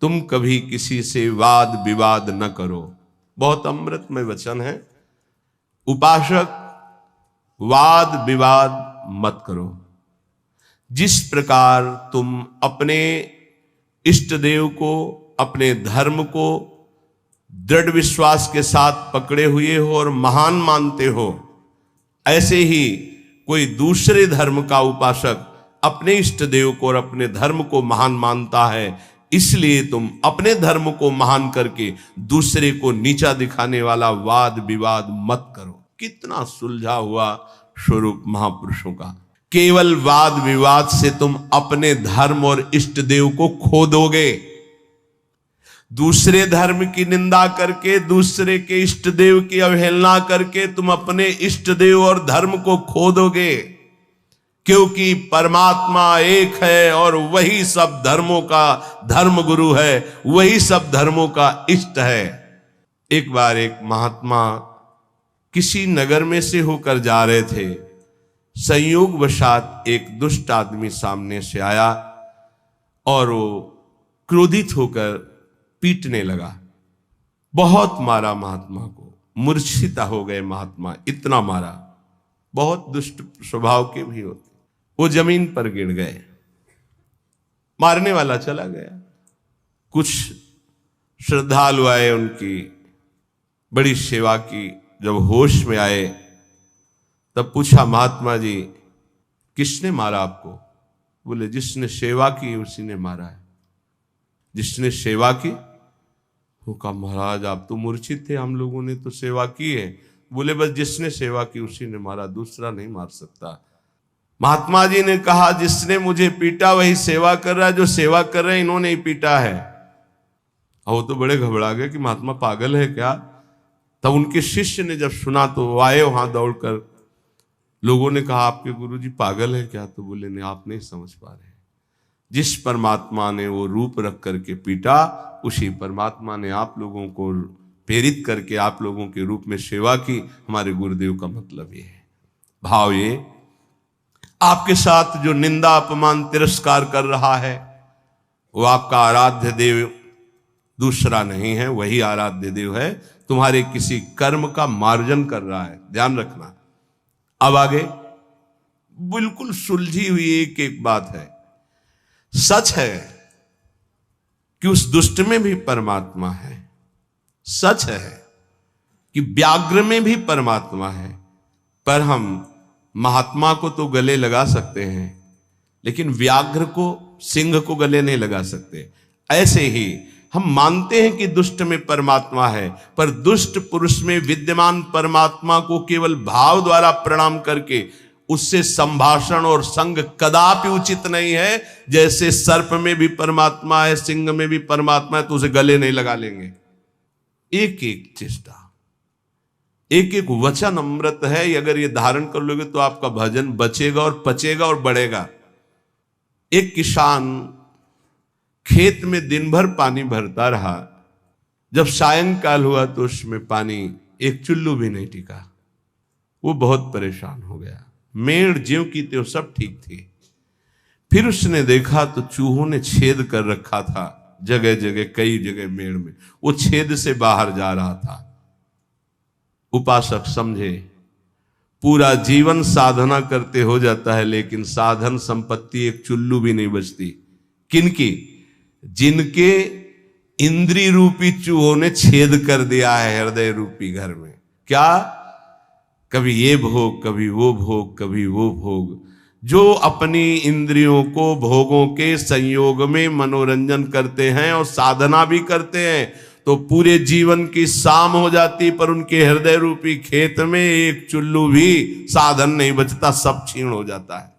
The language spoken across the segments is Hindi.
तुम कभी किसी से वाद विवाद न करो। बहुत अमृतमय वचन है। उपासक, वाद विवाद मत करो। जिस प्रकार तुम अपने इष्ट देव को, अपने धर्म को दृढ़ विश्वास के साथ पकड़े हुए हो और महान मानते हो, ऐसे ही कोई दूसरे धर्म का उपासक अपने इष्ट देव को और अपने धर्म को महान मानता है। इसलिए तुम अपने धर्म को महान करके दूसरे को नीचा दिखाने वाला वाद विवाद मत करो। कितना सुलझा हुआ स्वरूप महापुरुषों का। केवल वाद विवाद से तुम अपने धर्म और इष्ट देव को खो दोगे। दूसरे धर्म की निंदा करके, दूसरे के इष्ट देव की अवहेलना करके तुम अपने इष्ट देव और धर्म को खो दोगे, क्योंकि परमात्मा एक है और वही सब धर्मों का धर्म गुरु है, वही सब धर्मों का इष्ट है। एक बार एक महात्मा किसी नगर में से होकर जा रहे थे। संयोगवशात एक दुष्ट आदमी सामने से आया और वो क्रोधित होकर पीटने लगा। बहुत मारा महात्मा को, मूर्छिता हो गए महात्मा, इतना मारा। बहुत दुष्ट स्वभाव के भी होते। वो जमीन पर गिर गए। मारने वाला चला गया। कुछ श्रद्धालु आए, उनकी बड़ी सेवा की। जब होश में आए तब पूछा, महात्मा जी किसने मारा आपको? बोले, जिसने सेवा की उसी ने मारा है। जिसने सेवा की? वो कहा, महाराज आप तो मूर्छित थे, हम लोगों ने तो सेवा की है। बोले, बस जिसने सेवा की उसी ने मारा, दूसरा नहीं मार सकता। महात्मा जी ने कहा, जिसने मुझे पीटा वही सेवा कर रहा है, जो सेवा कर रहे हैं इन्होंने ही पीटा है। और वो तो बड़े घबरा गए कि महात्मा पागल है क्या। तब उनके शिष्य ने जब सुना तो वो आए वहां दौड़कर। लोगों ने कहा, आपके गुरुजी पागल है क्या? तो बोले, नहीं, आप नहीं समझ पा रहे। जिस परमात्मा ने वो रूप रख करके पीटा, उसी परमात्मा ने आप लोगों को प्रेरित करके आप लोगों के रूप में सेवा की। हमारे गुरुदेव का मतलब ये है। भाव ये, आपके साथ जो निंदा अपमान तिरस्कार कर रहा है वो आपका आराध्य देव दूसरा नहीं है, वही आराध्य देव है। तुम्हारे किसी कर्म का मार्जन कर रहा है, ध्यान रखना। अब आगे बिल्कुल सुलझी हुई एक एक बात है। सच है कि उस दुष्ट में भी परमात्मा है। सच है कि व्याघ्र में भी परमात्मा है। पर हम महात्मा को तो गले लगा सकते हैं, लेकिन व्याघ्र को, सिंह को गले नहीं लगा सकते। ऐसे ही हम मानते हैं कि दुष्ट में परमात्मा है, पर दुष्ट पुरुष में विद्यमान परमात्मा को केवल भाव द्वारा प्रणाम करके उससे संभाषण और संग कदापि उचित नहीं है। जैसे सर्प में भी परमात्मा है, सिंह में भी परमात्मा है, तो उसे गले नहीं लगा लेंगे। एक एक चेष्टा, एक एक वचन अमृत है। अगर ये धारण कर लोगे तो आपका भजन बचेगा और पचेगा और बढ़ेगा। एक किसान खेत में दिन भर पानी भरता रहा। जब सायंकाल हुआ तो उसमें पानी एक चुल्लू भी नहीं टिका। वो बहुत परेशान हो गया। मेड़ ज्यों की त्यों सब ठीक थी। फिर उसने देखा तो चूहों ने छेद कर रखा था जगह जगह, कई जगह मेड़ में। वो छेद से बाहर जा रहा था। उपासक समझे, पूरा जीवन साधना करते हो जाता है, लेकिन साधन संपत्ति एक चुल्लू भी नहीं बचती। किनकी? जिनके इंद्रिय रूपी चूहों ने छेद कर दिया है हृदय रूपी घर में। क्या? कभी ये भोग, कभी वो भोग, कभी वो भोग। जो अपनी इंद्रियों को भोगों के संयोग में मनोरंजन करते हैं और साधना भी करते हैं, तो पूरे जीवन की शाम हो जाती, पर उनके हृदय रूपी खेत में एक चुल्लू भी साधन नहीं बचता, सब क्षीण हो जाता है।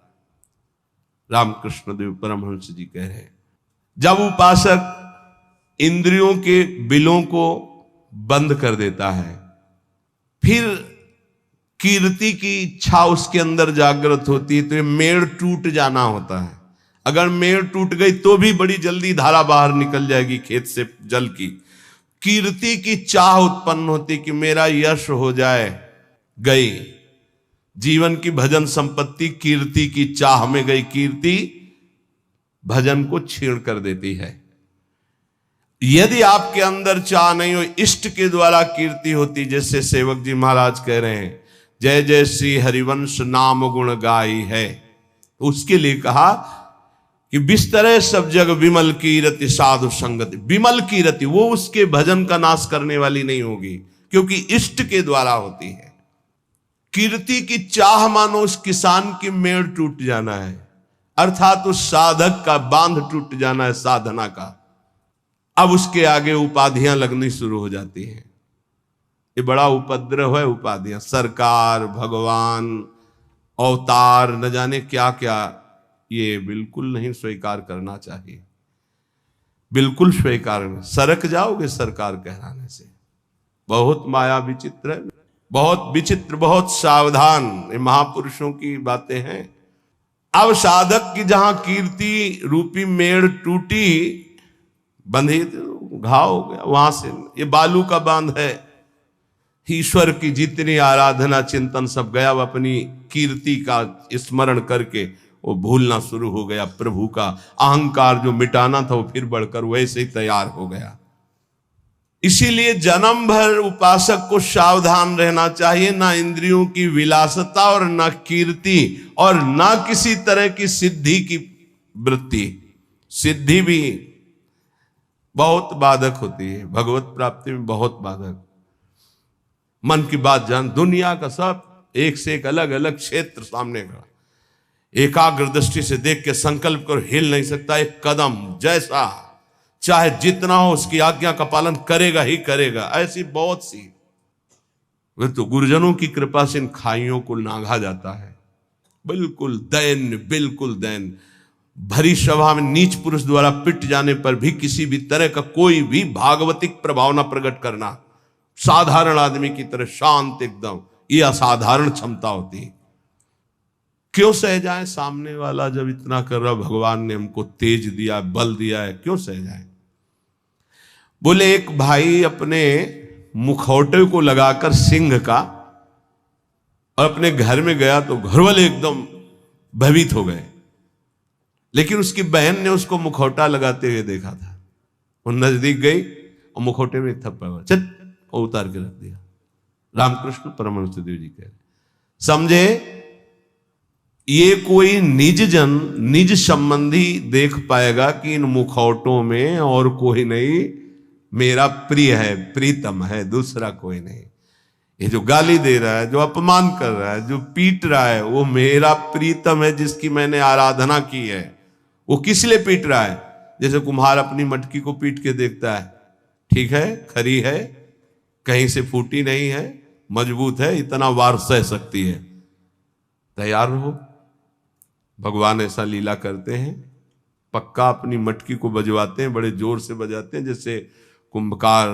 रामकृष्ण देव परमहंस जी कह रहे हैं, जब उपासक इंद्रियों के बिलों को बंद कर देता है, फिर कीर्ति की इच्छा उसके अंदर जागृत होती है, तो ये मेड़ टूट जाना होता है। अगर मेड़ टूट गई तो भी बड़ी जल्दी धारा बाहर निकल जाएगी खेत से जल की। कीर्ति की चाह उत्पन्न होती कि मेरा यश हो जाए। गई जीवन की भजन संपत्ति कीर्ति की चाह में गई। कीर्ति भजन को छीण कर देती है। यदि आपके अंदर चाह नहीं हो, इष्ट के द्वारा कीर्ति होती, जैसे सेवक जी महाराज कह रहे हैं जय जय श्री हरिवंश नाम गुण गाई है, तो उसके लिए कहा कि बिस्तरे सब जग विमल कीरति साधु संगति। विमल कीरति वो उसके भजन का नाश करने वाली नहीं होगी, क्योंकि इष्ट के द्वारा होती है। कीर्ति की चाह मानो उस किसान की मेड़ टूट जाना है, अर्थात उस साधक का बांध टूट जाना है साधना का। अब उसके आगे उपाधियां लगनी शुरू हो जाती हैं। ये बड़ा उपद्रव है उपाधियां, सरकार, भगवान, अवतार, न जाने क्या क्या। ये बिल्कुल नहीं स्वीकार करना चाहिए, बिल्कुल स्वीकार नहीं। सरक जाओगे सरकार कहलाने से। बहुत माया विचित्र है, बहुत विचित्र, बहुत सावधान। ये महापुरुषों की बातें हैं। अब साधक की जहां कीर्ति रूपी मेड़ टूटी, बंधी, घाव हो गया वहां से। ये बालू का बांध है। ईश्वर की जितनी आराधना चिंतन सब गया, वो अपनी कीर्ति का स्मरण करके वो भूलना शुरू हो गया। प्रभु का अहंकार जो मिटाना था वो फिर बढ़कर वैसे ही तैयार हो गया। इसीलिए जन्म भर उपासक को सावधान रहना चाहिए, ना इंद्रियों की विलासता और ना कीर्ति और ना किसी तरह की सिद्धि की वृत्ति। सिद्धि भी बहुत बाधक होती है, भगवत प्राप्ति में बहुत बाधक। मन की बात जान, दुनिया का सब एक से एक अलग अलग क्षेत्र सामने का, एकाग्र दृष्टि से देख के संकल्प कर हिल नहीं सकता एक कदम। जैसा चाहे जितना हो उसकी आज्ञा का पालन करेगा ही करेगा। ऐसी बहुत सी, वे तो गुरुजनों की कृपा से इन खाइयों को नांगा जाता है। बिल्कुल दैन्य, बिल्कुल दैन्य। भरी सभा में नीच पुरुष द्वारा पिट जाने पर भी किसी भी तरह का कोई भी भागवतिक प्रभाव न प्रकट करना, साधारण आदमी की तरह शांत एकदम, ये असाधारण क्षमता होती है। क्यों सह जाए? सामने वाला जब इतना कर रहा, भगवान ने हमको तेज दिया, बल दिया है, क्यों सह जाए? बोले एक भाई अपने मुखौटे को लगाकर सिंह का और अपने घर में गया तो घर वाले एकदम भयभीत हो गए, लेकिन उसकी बहन ने उसको मुखौटा लगाते हुए देखा था। वो नजदीक गई और मुखौटे में थप्पड़ चल और उतार के रख दिया। रामकृष्ण परमहंस देव जी कह रहे, समझे ये कोई निज जन, निज संबंधी देख पाएगा कि इन मुखौटों में और कोई नहीं, मेरा प्रिय है, प्रीतम है, दूसरा कोई नहीं। ये जो गाली दे रहा है, जो अपमान कर रहा है, जो पीट रहा है, वो मेरा प्रीतम है जिसकी मैंने आराधना की है। वो किस लिए पीट रहा है? जैसे कुम्हार अपनी मटकी को पीट के देखता है, ठीक है, खरी है, कहीं से फूटी नहीं है, मजबूत है, इतना वार सह सकती है, तैयार रहो। भगवान ऐसा लीला करते हैं, पक्का अपनी मटकी को बजवाते हैं, बड़े जोर से बजाते हैं। जैसे कुंभकार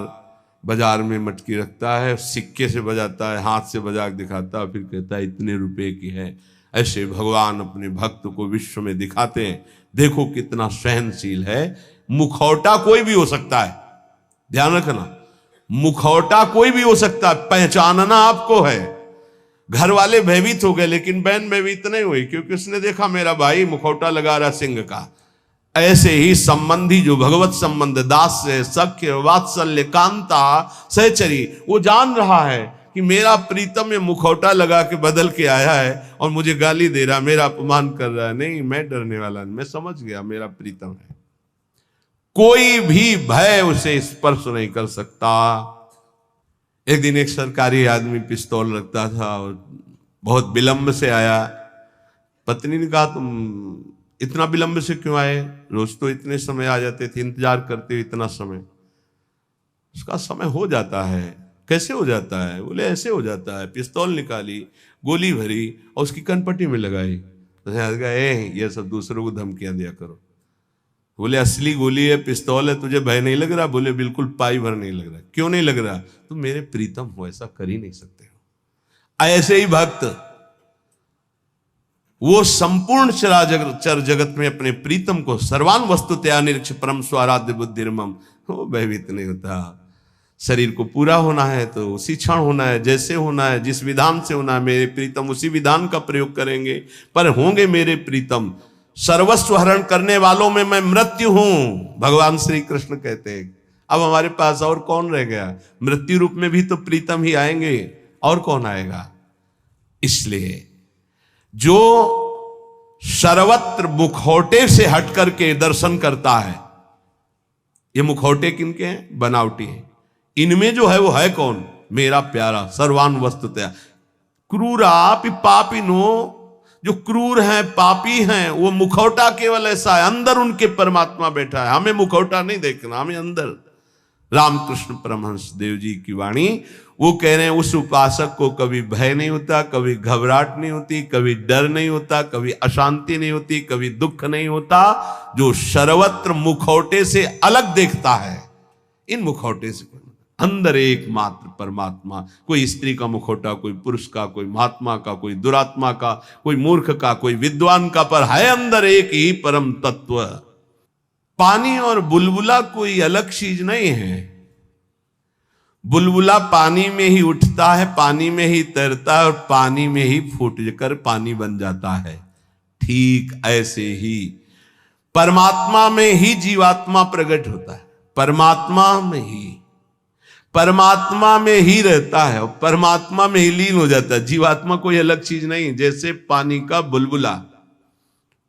बाजार में मटकी रखता है, सिक्के से बजाता है, हाथ से बजा के दिखाता है, फिर कहता है इतने रुपए की है। ऐसे भगवान अपने भक्त को विश्व में दिखाते हैं, देखो कितना सहनशील है। मुखौटा कोई भी हो सकता है, ध्यान रखना, मुखौटा कोई भी हो सकता है, पहचानना आपको है। घर वाले भयभीत हो गए, लेकिन बहन भयभीत नहीं हुई, क्योंकि उसने देखा मेरा भाई मुखौटा लगा रहा सिंह का। ऐसे ही संबंधी जो भगवत संबंध, दास से सख्य, वात्सल्य, कांता, सहचरी, वो जान रहा है कि मेरा प्रीतम ये मुखौटा लगा के बदल के आया है और मुझे गाली दे रहा, मेरा अपमान कर रहा है। नहीं, मैं डरने वाला नहीं, मैं समझ गया मेरा प्रीतम है। कोई भी भय उसे स्पर्श नहीं कर सकता। एक दिन एक सरकारी आदमी पिस्तौल रखता था और बहुत विलंब से आया। पत्नी ने कहा तुम इतना विलंब से क्यों आए? रोज तो इतने समय आ जाते थे, इंतजार करते हुए इतना समय। उसका समय हो जाता है। कैसे हो जाता है? बोले ऐसे हो जाता है। पिस्तौल निकाली, गोली भरी और उसकी कनपट्टी में लगाई। तो ये सब दूसरों को धमकियां दिया करो। बोले असली गोली है, पिस्तौल है, तुझे भय नहीं लग रहा? बोले बिल्कुल पाई भर नहीं लग रहा। क्यों नहीं लग रहा? तुम मेरे प्रीतम हो, ऐसा कर ही नहीं सकते हो। ऐसे ही भक्त, वो संपूर्ण चर जगत में अपने प्रीतम को सर्वान वस्तुतया निरीक्ष परम स्वाराध्य बुद्धिर्मम, वो भयभीत नहीं होता। शरीर को पूरा होना है तो उसी क्षण होना है, जैसे होना है, जिस विधान से होना है, मेरे प्रीतम उसी विधान का प्रयोग करेंगे, पर होंगे मेरे प्रीतम। सर्वस्व हरण करने वालों में मैं मृत्यु हूं, भगवान श्री कृष्ण कहते हैं। अब हमारे पास और कौन रह गया? मृत्यु रूप में भी तो प्रीतम ही आएंगे, और कौन आएगा? इसलिए जो सर्वत्र मुखौटे से हट करके दर्शन करता है, ये मुखौटे किनके हैं? बनावटी हैं। इनमें जो है वो है कौन? मेरा प्यारा सर्वान वस्तुतया। क्रूरा पापिनो, जो क्रूर हैं पापी हैं, वो मुखौटा केवल ऐसा है, अंदर उनके परमात्मा बैठा है। हमें मुखौटा नहीं देखना, हमें अंदर। रामकृष्ण परमहंस देव जी की वाणी, वो कह रहे हैं उस उपासक को कभी भय नहीं होता, कभी घबराहट नहीं होती, कभी डर नहीं होता, कभी अशांति नहीं होती, कभी दुख नहीं होता, जो सर्वत्र मुखौटे से अलग देखता है। इन मुखौटे से अंदर एकमात्र परमात्मा, कोई स्त्री का मुखौटा, कोई पुरुष का, कोई महात्मा का, कोई दुरात्मा का, कोई मूर्ख का, कोई विद्वान का, पर है अंदर एक ही परम तत्व। पानी और बुलबुला कोई अलग चीज नहीं है। बुलबुला पानी में ही उठता है, पानी में ही तैरता है और पानी में ही फूट कर पानी बन जाता है। ठीक ऐसे ही परमात्मा में ही जीवात्मा प्रकट होता है, परमात्मा में ही रहता है और परमात्मा में ही लीन हो जाता है। जीवात्मा कोई अलग चीज नहीं। जैसे पानी का बुलबुला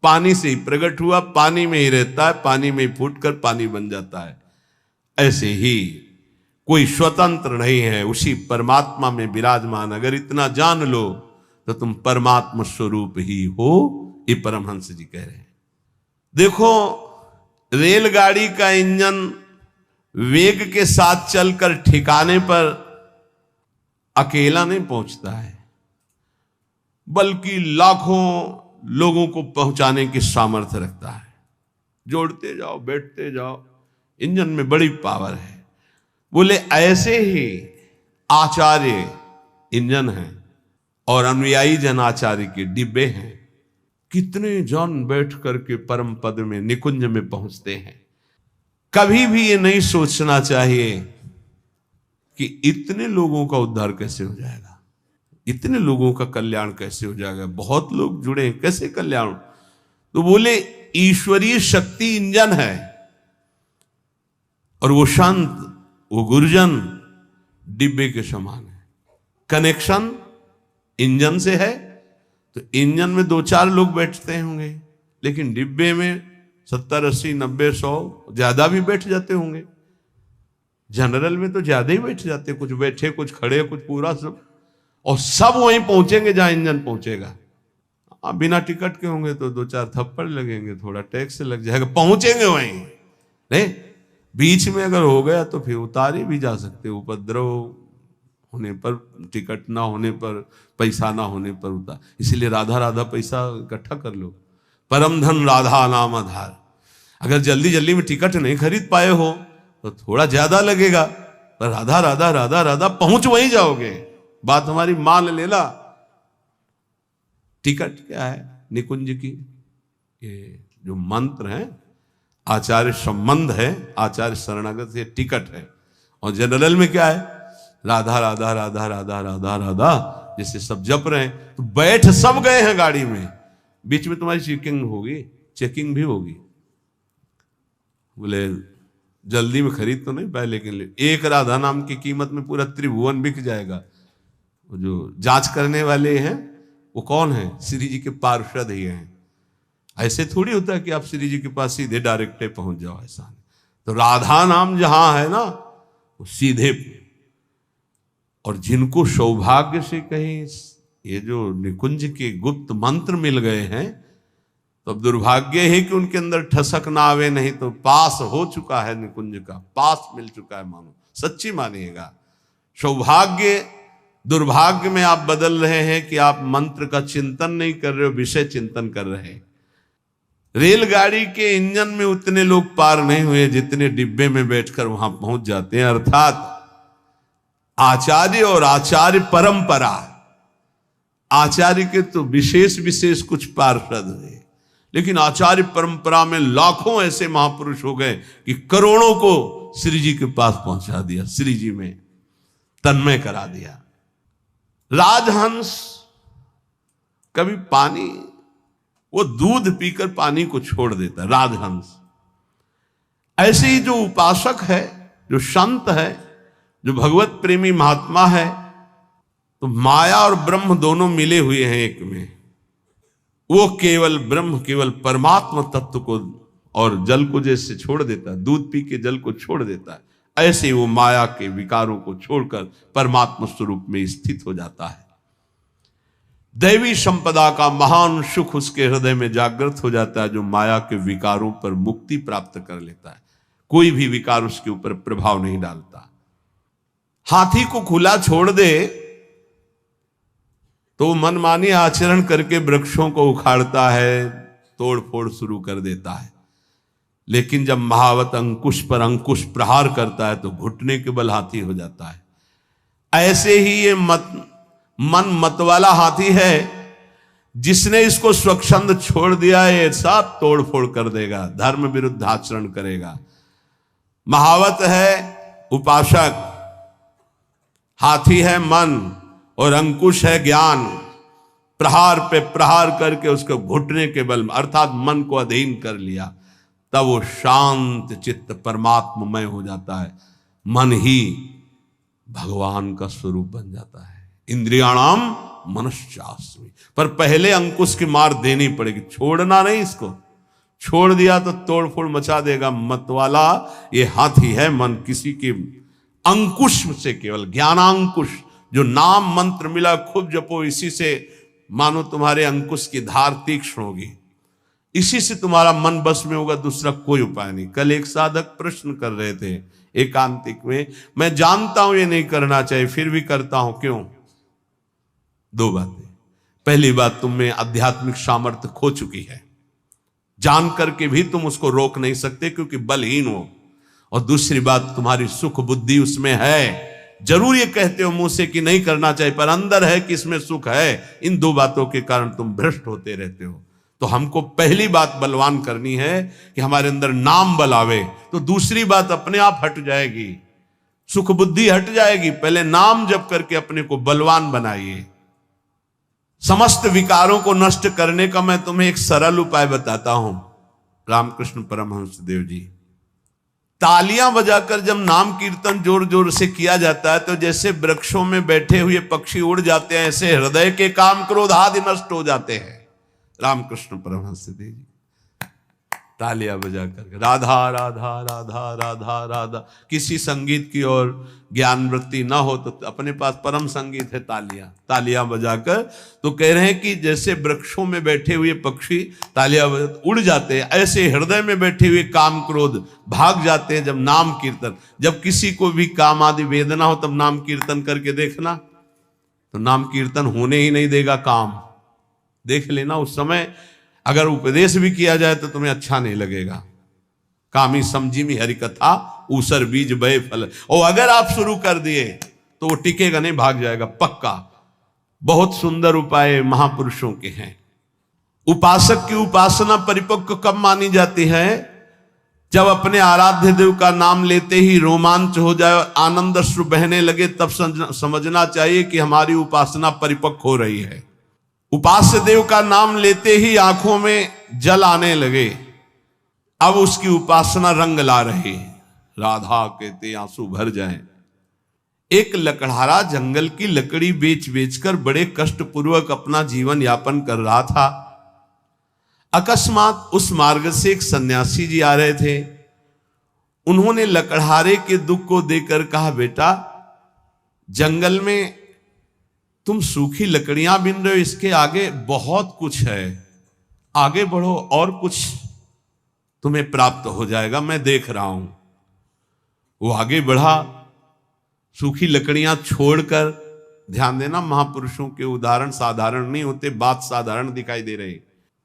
पानी से ही प्रकट हुआ, पानी में ही रहता है, पानी में ही फूटकर पानी बन जाता है। ऐसे ही कोई स्वतंत्र नहीं है, उसी परमात्मा में विराजमान। अगर इतना जान लो तो तुम परमात्मा स्वरूप ही हो, ये परमहंस जी कह रहे हैं। देखो, रेलगाड़ी का इंजन वेग के साथ चलकर ठिकाने पर अकेला नहीं पहुंचता है, बल्कि लाखों लोगों को पहुंचाने की सामर्थ्य रखता है। जोड़ते जाओ, बैठते जाओ, इंजन में बड़ी पावर है। बोले ऐसे ही आचार्य इंजन है और अनुयायी जन आचार्य के डिब्बे हैं। कितने जन बैठ करके परम पद में, निकुंज में पहुंचते हैं। कभी भी ये नहीं सोचना चाहिए कि इतने लोगों का उद्धार कैसे हो जाएगा, इतने लोगों का कल्याण कैसे हो जाएगा, बहुत लोग जुड़े हैं, कैसे कल्याण? तो बोले ईश्वरीय शक्ति इंजन है और वो शांत, वो गुरुजन डिब्बे के समान है। कनेक्शन इंजन से है तो इंजन में 2-4 लोग बैठते होंगे, लेकिन डिब्बे में 70, 80, 90, 100 ज्यादा भी बैठ जाते होंगे। जनरल में तो ज्यादा ही बैठ जाते, कुछ बैठे, कुछ खड़े, कुछ पूरा सब, और सब वहीं पहुंचेंगे जहां इंजन पहुंचेगा। आप बिना टिकट के होंगे तो 2-4 थप्पड़ लगेंगे, थोड़ा टैक्स लग जाएगा, पहुंचेंगे वहीं। नहीं, बीच में अगर हो गया तो फिर उतारे भी जा सकते, उपद्रव होने पर, टिकट ना होने पर, पैसा ना होने पर उतार। इसलिए राधा राधा पैसा इकट्ठा कर लो, परम धन राधा नाम आधार। अगर जल्दी जल्दी में टिकट नहीं खरीद पाए हो तो थोड़ा ज्यादा लगेगा, पर राधा राधा राधा राधा पहुंच वहीं जाओगे। बात हमारी मान लेला। टिकट क्या है? निकुंज की ये जो मंत्र है, आचार्य संबंध है, आचार्य शरणागत से टिकट है। और जनरल में क्या है? राधा राधा राधा राधा राधा राधा, जैसे सब जप रहे हैं। तो बैठ सब गए हैं गाड़ी में, बीच में तुम्हारी चेकिंग भी होगी। बोले जल्दी में खरीद तो नहीं पाए, लेकिन एक राधा नाम की कीमत में पूरा त्रिभुवन बिक जाएगा। जो जांच करने वाले हैं वो कौन है? श्री जी के पार्षद ही हैं। ऐसे थोड़ी होता है कि आप श्री जी के पास सीधे डायरेक्ट पहुंच जाओ, ऐसा नहीं। तो राधा नाम जहां है ना, वो सीधे। और जिनको सौभाग्य से कहीं ये जो निकुंज के गुप्त मंत्र मिल गए हैं, तो अब दुर्भाग्य है कि उनके अंदर ठसक ना आवे, नहीं तो पास हो चुका है निकुंज का, पास मिल चुका है। मानो सच्ची मानिएगा। सौभाग्य दुर्भाग्य में आप बदल रहे हैं कि आप मंत्र का चिंतन नहीं कर रहे हो, विषय चिंतन कर रहे हैं। रेलगाड़ी के इंजन में उतने लोग पार नहीं हुए जितने डिब्बे में बैठकर वहां पहुंच जाते हैं। अर्थात आचार्य और आचार्य परंपरा, आचार्य के तो विशेष विशेष कुछ पार्षद हुए, लेकिन आचार्य परंपरा में लाखों ऐसे महापुरुष हो गए कि करोड़ों को श्री जी के पास पहुंचा दिया, श्री जी में तन्मय करा दिया। राजहंस कभी पानी, वो दूध पीकर पानी को छोड़ देता है, राजहंस। ऐसे ही जो उपासक है जो संत है, जो भगवत प्रेमी महात्मा है, तो माया और ब्रह्म दोनों मिले हुए हैं एक में। वो केवल ब्रह्म, केवल परमात्मा तत्व को और जल को जैसे छोड़ देता है, दूध पी के जल को छोड़ देता है, ऐसे ही वो माया के विकारों को छोड़कर परमात्मा स्वरूप में स्थित हो जाता है। दैवी संपदा का महान सुख उसके हृदय में जागृत हो जाता है, जो माया के विकारों पर मुक्ति प्राप्त कर लेता है। कोई भी विकार उसके ऊपर प्रभाव नहीं डालता। हाथी को खुला छोड़ दे तो मनमानी आचरण करके वृक्षों को उखाड़ता है, तोड़ फोड़ शुरू कर देता है। लेकिन जब महावत अंकुश पर अंकुश प्रहार करता है तो घुटने के बल हाथी हो जाता है। ऐसे ही ये मन मत वाला हाथी है, जिसने इसको स्वच्छंद छोड़ दिया है, ये सब तोड़ फोड़ कर देगा, धर्म विरुद्ध आचरण करेगा। महावत है उपासक, हाथी है मन और अंकुश है ज्ञान। प्रहार पे प्रहार करके उसको घुटने के बल में अर्थात मन को अधीन कर लिया, तब वो शांत चित्त परमात्ममय हो जाता है। मन ही भगवान का स्वरूप बन जाता है। इंद्रियाणाम मनश्चास्मि, पर पहले अंकुश की मार देनी पड़ेगी, छोड़ना नहीं। इसको छोड़ दिया तो तोड़ फोड़ मचा देगा। मत वाला ये हाथी है मन, किसी के अंकुश से, केवल ज्ञानांकुश, जो नाम मंत्र मिला खूब जपो, इसी से मानो तुम्हारे अंकुश की धार तीक्ष्ण होगी, इसी से तुम्हारा मन बस में होगा, दूसरा कोई उपाय नहीं। कल एक साधक प्रश्न कर रहे थे एकांतिक में, मैं जानता हूं ये नहीं करना चाहिए फिर भी करता हूं, क्यों? दो बातें। पहली बात, तुम में आध्यात्मिक सामर्थ्य खो चुकी है, जान करके भी तुम उसको रोक नहीं सकते क्योंकि बलहीन हो। और दूसरी बात, तुम्हारी सुख बुद्धि उसमें है, जरूर ये कहते हो मुंह से कि नहीं करना चाहिए, पर अंदर है कि इसमें सुख है। इन दो बातों के कारण तुम भ्रष्ट होते रहते हो। तो हमको पहली बात बलवान करनी है कि हमारे अंदर नाम बल आवे, तो दूसरी बात अपने आप हट जाएगी, सुख बुद्धि हट जाएगी। पहले नाम जप करके अपने को बलवान बनाइए। समस्त विकारों को नष्ट करने का मैं तुम्हें एक सरल उपाय बताता हूं। रामकृष्ण परमहंस देव जी, तालियां बजाकर जब नाम कीर्तन जोर जोर से किया जाता है तो जैसे वृक्षों में बैठे हुए पक्षी उड़ जाते हैं, ऐसे हृदय के काम क्रोध आदि नष्ट हो जाते हैं। रामकृष्ण परमहंस देव जी तालियां बजाकर राधा राधा राधा राधा राधा, किसी संगीत की और ज्ञान वृत्ति ना हो तो अपने पास परम संगीत है तालियां बजाकर, तो कह रहे हैं कि जैसे वृक्षों में बैठे हुए पक्षी तालियां उड़ जाते हैं, ऐसे हृदय में बैठे हुए काम क्रोध भाग जाते हैं जब नाम कीर्तन। जब किसी को भी काम आदि वेदना हो तब नाम कीर्तन करके देखना, तो नाम कीर्तन होने ही नहीं देगा काम। देख लेना, उस समय अगर उपदेश भी किया जाए तो तुम्हें अच्छा नहीं लगेगा। कामी समझी हरि कथा ऊसर बीज बय फल, और अगर आप शुरू कर दिए तो वो टिकेगा नहीं, भाग जाएगा पक्का। बहुत सुंदर उपाय महापुरुषों के हैं। उपासक की उपासना परिपक्व कब मानी जाती है? जब अपने आराध्य देव का नाम लेते ही रोमांच हो जाए और आनंद अश्रु बहने लगे, तब समझना चाहिए कि हमारी उपासना परिपक्व हो रही है। उपास्य देव का नाम लेते ही आंखों में जल आने लगे, अब उसकी उपासना रंग ला रही। राधा कहते आंसू भर जाएं। एक लकड़हारा जंगल की लकड़ी बेच बेचकर बड़े कष्ट पूर्वक अपना जीवन यापन कर रहा था। अकस्मात उस मार्ग से एक सन्यासी जी आ रहे थे। उन्होंने लकड़हारे के दुख को देखकर कहा, बेटा जंगल में तुम सूखी लकड़ियां बिन रहे हो, इसके आगे बहुत कुछ है, आगे बढ़ो और कुछ तुम्हें प्राप्त हो जाएगा, मैं देख रहा हूं। वो आगे बढ़ा, सूखी लकड़ियां छोड़कर। ध्यान देना, महापुरुषों के उदाहरण साधारण नहीं होते, बात साधारण दिखाई दे रही।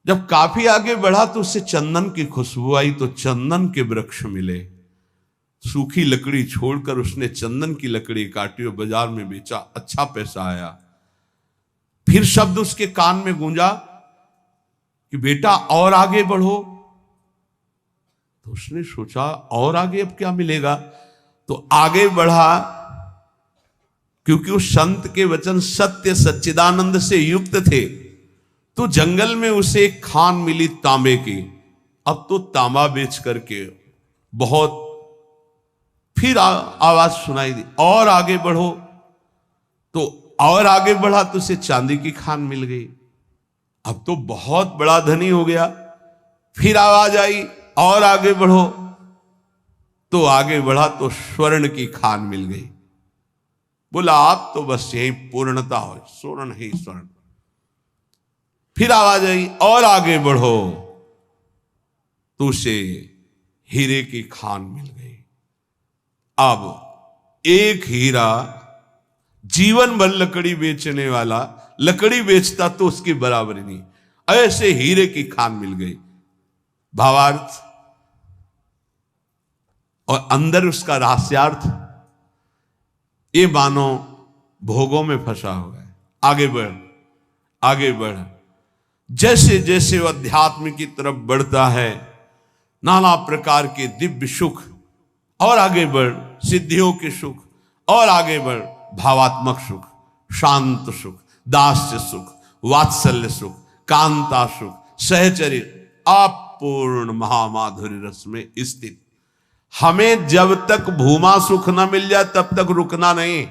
जब काफी आगे बढ़ा तो उससे चंदन की खुशबू आई, तो चंदन के वृक्ष मिले। सूखी लकड़ी छोड़कर उसने चंदन की लकड़ी काटी और बाजार में बेचा, अच्छा पैसा आया। फिर शब्द उसके कान में गूंजा कि बेटा और आगे बढ़ो। तो उसने सोचा और आगे अब क्या मिलेगा, तो आगे बढ़ा। क्योंकि उस संत के वचन सत्य सच्चिदानंद से युक्त थे, तो जंगल में उसे एक खान मिली तांबे की। अब तो तांबा बेच करके बहुत फिर आवाज सुनाई दी, और आगे बढ़ो। तो और आगे बढ़ा तो उसे चांदी की खान मिल गई। अब तो बहुत बड़ा धनी हो गया। फिर आवाज आई, और आगे बढ़ो। तो आगे बढ़ा तो स्वर्ण की खान मिल गई। बोला आप तो बस यही पूर्णता हो, स्वर्ण ही स्वर्ण। फिर आवाज आई, और आगे बढ़ो, तो उसे हीरे की खान मिल गई। अब एक हीरा जीवन भर लकड़ी बेचने वाला लकड़ी बेचता तो उसकी बराबरी नहीं, ऐसे हीरे की खान मिल गई। भावार्थ और अंदर उसका रहस्यार्थ, ये मानो भोगों में फंसा हुआ है। आगे बढ़, आगे बढ़। जैसे जैसे वह अध्यात्म की तरफ बढ़ता है, नाना प्रकार के दिव्य सुख, और आगे बढ़ सिद्धियों के सुख, और आगे बढ़ भावात्मक सुख, शांत सुख, दास्य सुख, वात्सल्य सुख, कांता सुख, सहचर्य, अपूर्ण महामाधुर्य रस में स्थित। हमें जब तक भूमा सुख न मिल जाए तब तक रुकना नहीं।